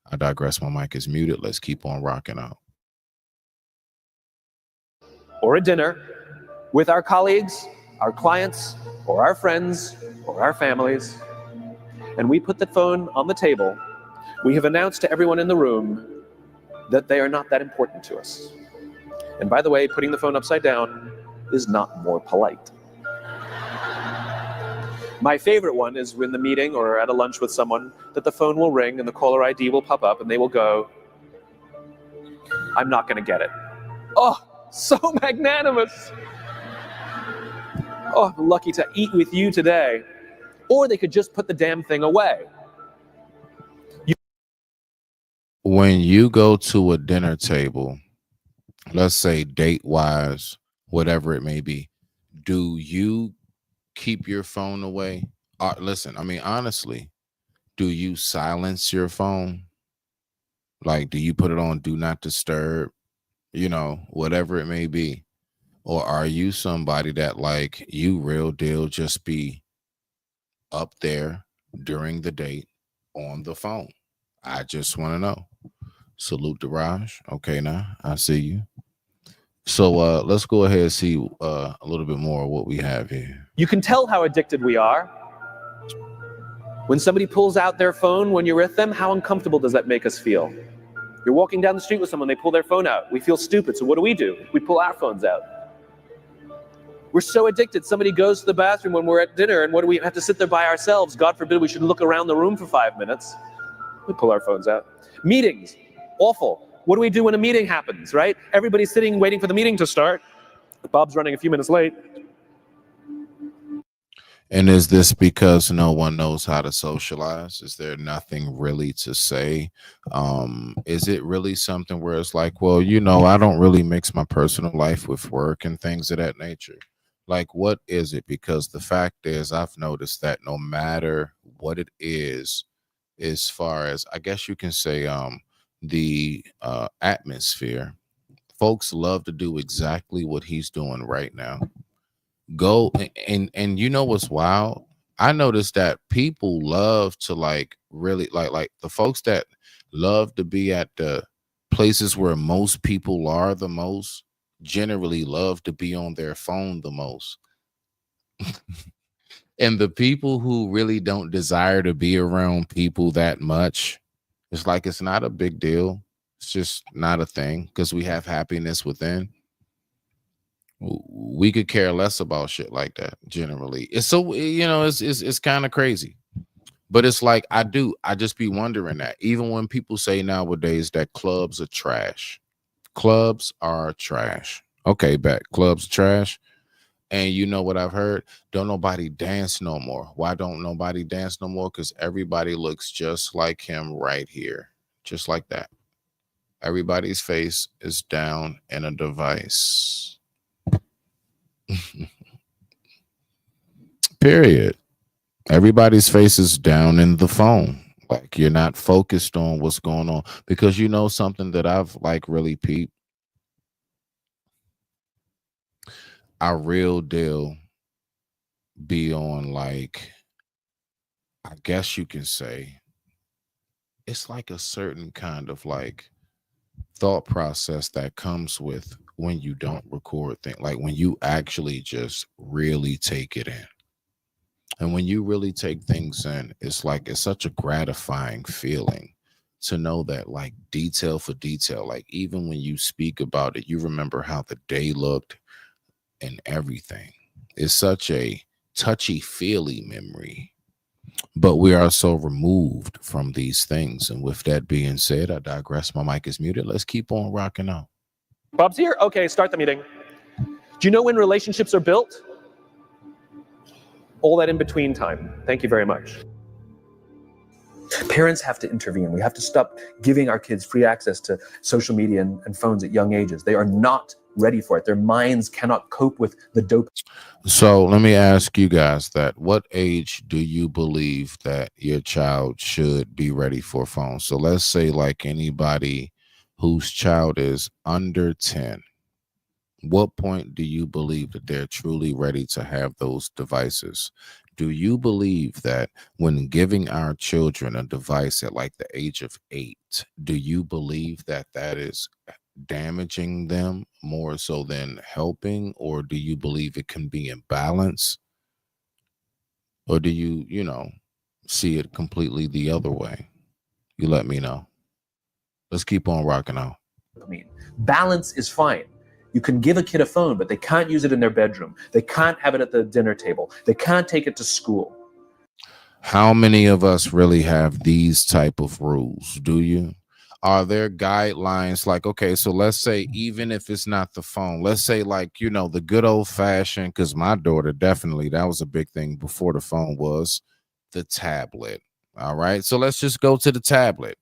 I digress. My mic is muted. Let's keep on rocking out. Or a dinner with our colleagues, our clients, or our friends, or our families, and we put the phone on the table, we have announced to everyone in the room that they are not that important to us. And by the way, putting the phone upside down is not more polite. My favorite one is when the meeting or at a lunch with someone that the phone will ring and the caller ID will pop up and they will go, I'm not going to get it. Oh, so magnanimous. Oh, I'm lucky to eat with you today. Or they could just put the damn thing away. When you go to a dinner table, let's say date-wise, whatever it may be, do you keep your phone away? Listen, I mean, honestly, do you silence your phone? Like, do you put it on do not disturb? You know, whatever it may be. Or are you somebody that like you real deal just be up there during the date on the phone? I just want to know. Salute the Raj. Okay, now I see you. So let's go ahead and see a little bit more of what we have here. You can tell how addicted we are. When somebody pulls out their phone when you're with them, how uncomfortable does that make us feel? You're walking down the street with someone, they pull their phone out. We feel stupid, so what do? We pull our phones out. We're so addicted. Somebody goes to the bathroom when we're at dinner, and what do we have to sit there by ourselves? God forbid we should look around the room for 5 minutes. We pull our phones out. Meetings, awful. What do we do when a meeting happens, right? Everybody's sitting waiting for the meeting to start. Bob's running a few minutes late. And is this because no one knows how to socialize? Is there nothing really to say? Is it really something where it's like, well, you know, I don't really mix my personal life with work and things of that nature? Like, what is it? Because the fact is, I've noticed that no matter what it is, as far as, I guess you can say, the atmosphere, folks love to do exactly what he's doing right now. Go and you know what's wild? I noticed that people love to like really like the folks that love to be at the places where most people are the most generally love to be on their phone the most. And the people who really don't desire to be around people that much, it's like it's not a big deal. It's just not a thing because we have happiness within. We could care less about shit like that generally. It's so, you know, it's kind of crazy. But it's like I just be wondering that even when people say nowadays that clubs are trash. Clubs are trash. Okay, bet clubs are trash. And you know what I've heard? Don't nobody dance no more. Why don't nobody dance no more? Because everybody looks just like him right here. Just like that. Everybody's face is down in a device. Period. Everybody's face is down in the phone. Like you're not focused on what's going on, because you know something that I've like really peeped. Our real deal be on, like, I guess you can say it's like a certain kind of like thought process that comes with when you don't record things, like when you actually just really take it in. And when you really take things in, it's like it's such a gratifying feeling to know that, like, detail for detail, like even when you speak about it, you remember how the day looked and everything. It's such a touchy feely memory, but we are so removed from these things. And with that being said, I digress. My mic is muted. Let's keep on rocking out. Bob's here? Okay, start the meeting. Do you know when relationships are built? All that in between time. Thank you very much. Parents have to intervene. We have to stop giving our kids free access to social media and phones at young ages. They are not ready for it. Their minds cannot cope with the dope. So let me ask you guys that. What age do you believe that your child should be ready for phones? So let's say like anybody whose child is under 10. What point do you believe that they're truly ready to have those devices? Do you believe that when giving our children a device at like the age of 8, do you believe that that is damaging them more so than helping? Or do you believe it can be in balance? Or do you, see it completely the other way? You let me know. Let's keep on rocking out. Balance is fine. You can give a kid a phone, but they can't use it in their bedroom. They can't have it at the dinner table. They can't take it to school. How many of us really have these type of rules? Do you? Are there guidelines like, okay, so let's say even if it's not the phone, let's say like, the good old fashioned, because my daughter definitely, that was a big thing before the phone, was the tablet. All right. So let's just go to the tablet.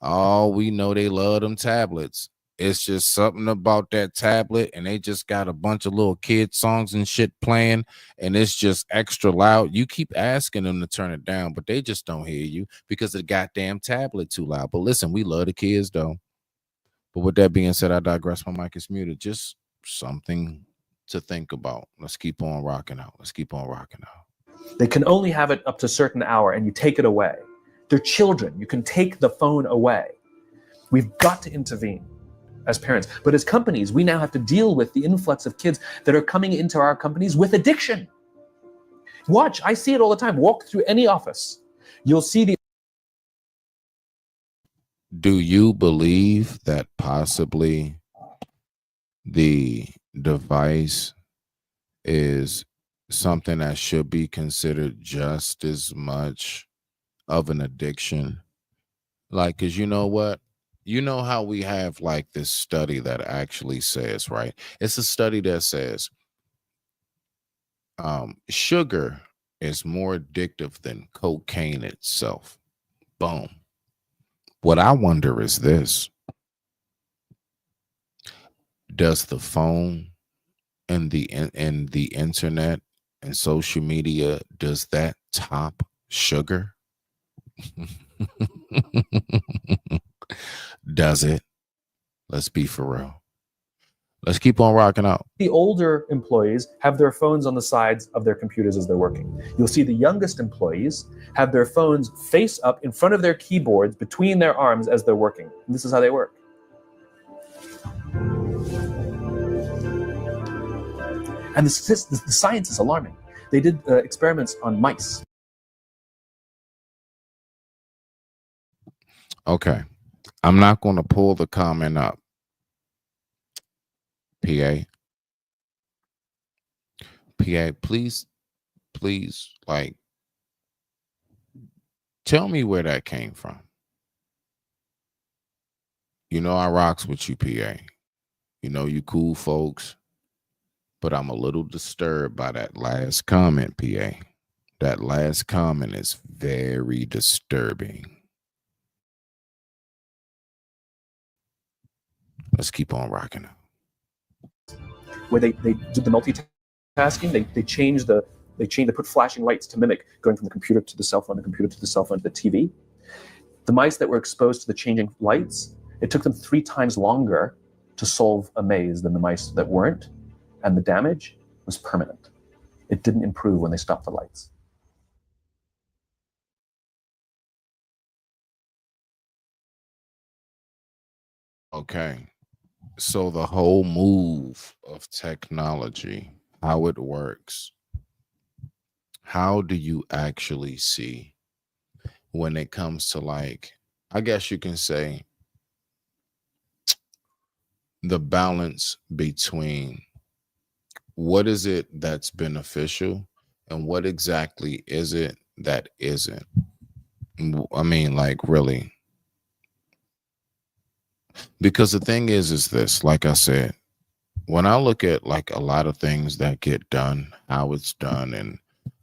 Oh, we know they love them tablets. It's just something about that tablet, and they just got a bunch of little kid songs and shit playing, and it's just extra loud. You keep asking them to turn it down, but they just don't hear you because the goddamn tablet too loud. But listen, we love the kids though. But with that being said, I digress. My mic is muted. Just something to think about. Let's keep on rocking out. Let's keep on rocking out. They can only have it up to a certain hour, and you take it away. They're children. You can take the phone away. We've got to intervene as parents. But as companies, we now have to deal with the influx of kids that are coming into our companies with addiction. Watch, I see it all the time. Walk through any office. You'll see the... Do you believe that possibly the device is something that should be considered just as much of an addiction? Like, because you know what? You know how we have like this study that actually says, right? It's a study that says sugar is more addictive than cocaine itself. Boom. What I wonder is this: does the phone and the internet and social media, does that top sugar? Does it? Let's be for real. Let's keep on rocking out. The older employees have their phones on the sides of their computers as they're working. You'll see the youngest employees have their phones face up in front of their keyboards between their arms as they're working. And this is how they work. And the science is alarming. They did experiments on mice. Okay. I'm not going to pull the comment up. PA, please, like, tell me where that came from. I rocks with you, PA. You cool folks, but I'm a little disturbed by that last comment, PA. That last comment is very disturbing. Let's keep on rocking it. Where they did the multitasking, they put flashing lights to mimic going from the computer to the cell phone, the computer to the cell phone to the TV. The mice that were exposed to the changing lights, it took them 3 times longer to solve a maze than the mice that weren't, and the damage was permanent. It didn't improve when they stopped the lights. Okay. So the whole move of technology, how it works, how do you actually see when it comes to, like, I guess you can say, the balance between what is it that's beneficial and what exactly is it that isn't? I mean, like, really. Because the thing is this, like I said, when I look at like a lot of things that get done, how it's done, and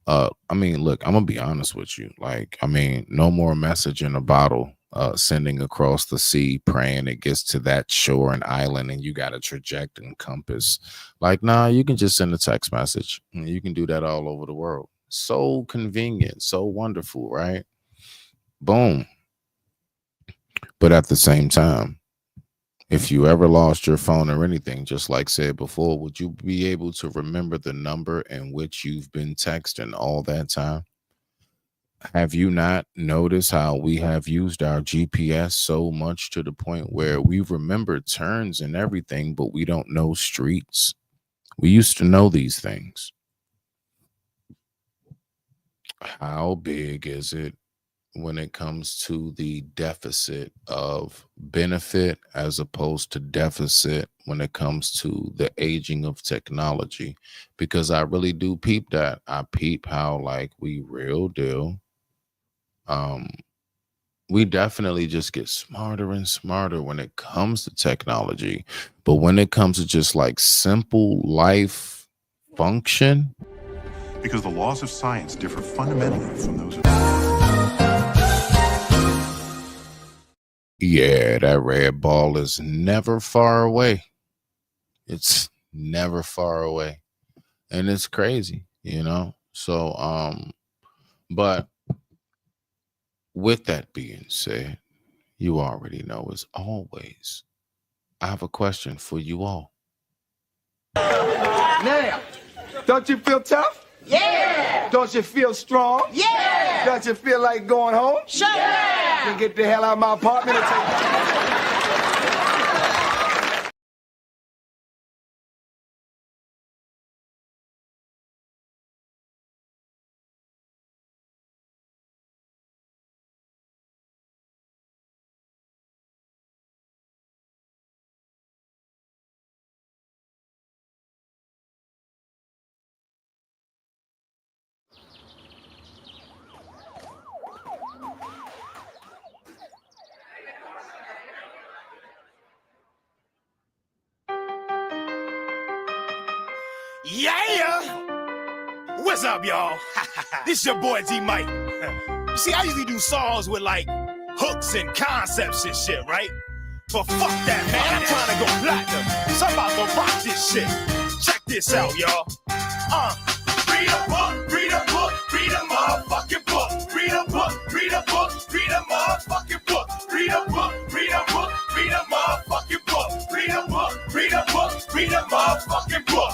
I mean, look, I'm gonna be honest with you. Like, I mean, no more message in a bottle, sending across the sea, praying it gets to that shore and island, and you got to traject and compass. Like, nah, you can just send a text message. And you can do that all over the world. So convenient, so wonderful, right? Boom. But at the same time, if you ever lost your phone or anything, just like said before, would you be able to remember the number in which you've been texting all that time? Have you not noticed how we have used our GPS so much to the point where we remember turns and everything, but we don't know streets? We used to know these things. How big is it when it comes to the deficit of benefit as opposed to deficit when it comes to the aging of technology? Because I really do peep that. I peep how, like, we real deal. We definitely just get smarter and smarter when it comes to technology. But when it comes to just like simple life function, because the laws of science differ fundamentally from those of yeah, that red ball is never far away. It's never far away. And it's crazy, you know? So, but with that being said, you already know, as always, I have a question for you all. Now, don't you feel tough? Yeah. Don't you feel strong? Yeah. Don't you feel like going home? Sure. Yeah. Then get the hell out of my apartment and take... Yeah! What's up, y'all? This your boy D Mike. You see, I usually do songs with like hooks and concepts and shit, right? But fuck that, man. I'm trying to go platinum. So I'm about to rock this shit. Check this out, y'all. Read a book, read a book, read a motherfucking book. Read a book, read a book, read a motherfucking book. Read a book, read a book, read a motherfucking book. Read a book, read a book, read a motherfucking book.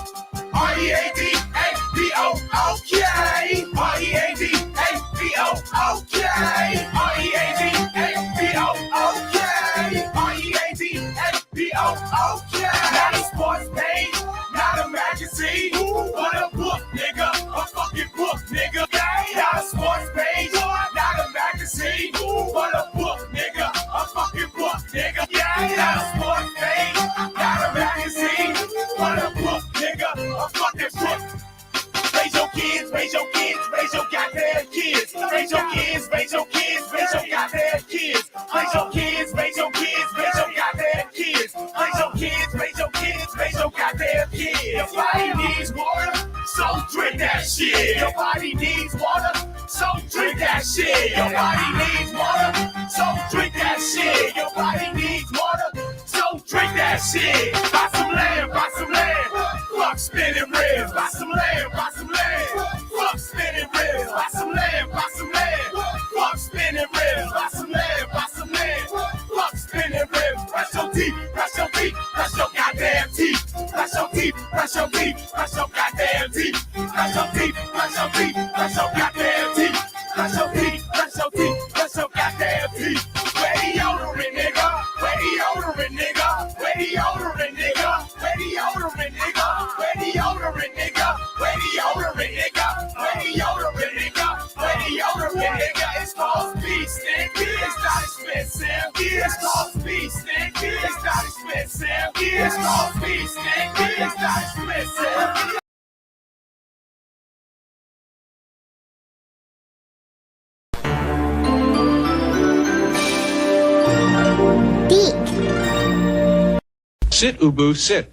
R-E-A-D-A-B-O, okay. R-E-A-D-A-B-O, okay. R-E-A-D-A-B-O, okay. R-E-A-D-A-B-O, okay. Not a sports page, not a magazine, but a book, nigga, a fucking book, nigga. Not a sports page, not a magazine, but a book, nigga, a fucking book, nigga. Not a sports page, not a magazine, but a book, nigga, a fucking book. Raise your kids, raise your kids, raise your goddamn kids. Raise your kids, raise your kids, raise your goddamn kids. Raise your kids, raise your kids, raise your goddamn kids. Raise your kids, raise your kids, raise your goddamn kids. Your body needs water, so drink that shit. Your body needs water, so drink that shit. Your body needs water, so drink that shit. Your body needs water, so drink that shit. Buy some land, buy some land. Fuck spinning rims, buy some land, buy some land. Fuck spinning rims, buy some land, buy some land. Fuck spinning rims, buy some land, buy It's called speed stick. It's not expensive. Sit, Ubu, sit.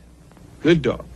Good dog.